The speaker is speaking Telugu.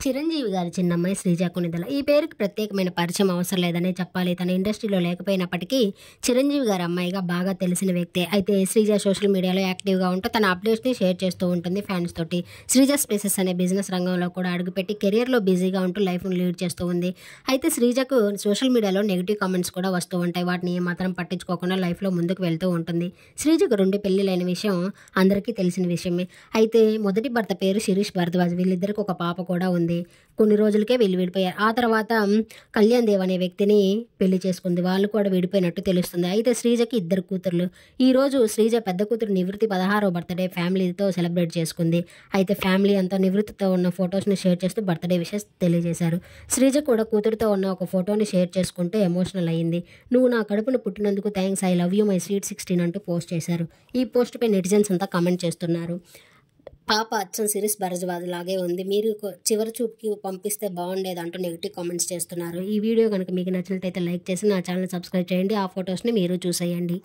చిరంజీవి గారి చిన్నమ్మాయి శ్రీజ కొణిదెల. ఈ పేరుకి ప్రత్యేకమైన పరిచయం అవసరం లేదనే చెప్పాలి. తన ఇండస్ట్రీలో లేకపోయినప్పటికీ చిరంజీవి గారి అమ్మాయిగా బాగా తెలిసిన వ్యక్తే. అయితే శ్రీజ సోషల్ మీడియాలో యాక్టివ్గా ఉంటూ తన అప్డేట్స్ని షేర్ చేస్తూ ఉంటుంది ఫ్యాన్స్ తోటి. శ్రీజ స్పేసెస్ అనే బిజినెస్ రంగంలో కూడా అడుగుపెట్టి కెరియర్లో బిజీగా ఉంటూ లైఫ్ను లీడ్ చేస్తూ ఉంది. అయితే శ్రీజకు సోషల్ మీడియాలో నెగిటివ్ కామెంట్స్ కూడా వస్తూ ఉంటాయి. వాటిని ఏమాత్రం పట్టించుకోకుండా లైఫ్లో ముందుకు వెళ్తూ ఉంటుంది. శ్రీజకు 2 పెళ్లిలైన విషయం అందరికీ తెలిసిన విషయమే. అయితే మొదటి భర్త పేరు శిరీష్ భరద్వాజ్. వీళ్ళిద్దరికి ఒక పాప కూడా ఉంది. కొన్ని రోజులకే వీళ్ళు విడిపోయారు. ఆ తర్వాత కళ్యాణ్ దేవ్ అనే వ్యక్తిని పెళ్లి చేసుకుంది. వాళ్ళు కూడా విడిపోయినట్టు తెలుస్తుంది. అయితే శ్రీజకి 2 కూతుర్లు. ఈరోజు శ్రీజ పెద్ద కూతురు నివృత్తి 16వ బర్త్డే ఫ్యామిలీతో సెలబ్రేట్ చేసుకుంది. అయితే ఫ్యామిలీ అంతా నివృత్తితో ఉన్న ఫొటోస్ని షేర్ చేస్తూ బర్త్డే విషెస్ తెలియజేశారు. శ్రీజ కూడా కూతురుతో ఉన్న ఒక ఫోటోని షేర్ చేసుకుంటూ ఎమోషనల్ అయ్యింది. "నువ్వు నా కడుపును పుట్టినందుకు thanks, I love you my sweet 16" అంటూ పోస్ట్ చేశారు. ఈ పోస్ట్పై నెటిజన్స్ అంతా కామెంట్ చేస్తున్నారు. పాప అచ్చం శిరీష్ భరద్వాజ్ లాగే ఉంది, మీరు చివరి చూపుకి పంపిస్తే బాగుండేది అంటూ నెగిటివ్ కామెంట్స్ చేస్తున్నారు. ఈ వీడియో కనుక మీకు నచ్చినట్లయితే లైక్ చేసి నా ఛానల్ సబ్స్క్రైబ్ చేయండి. ఆ ఫొటోస్ని మీరు చూసేయండి.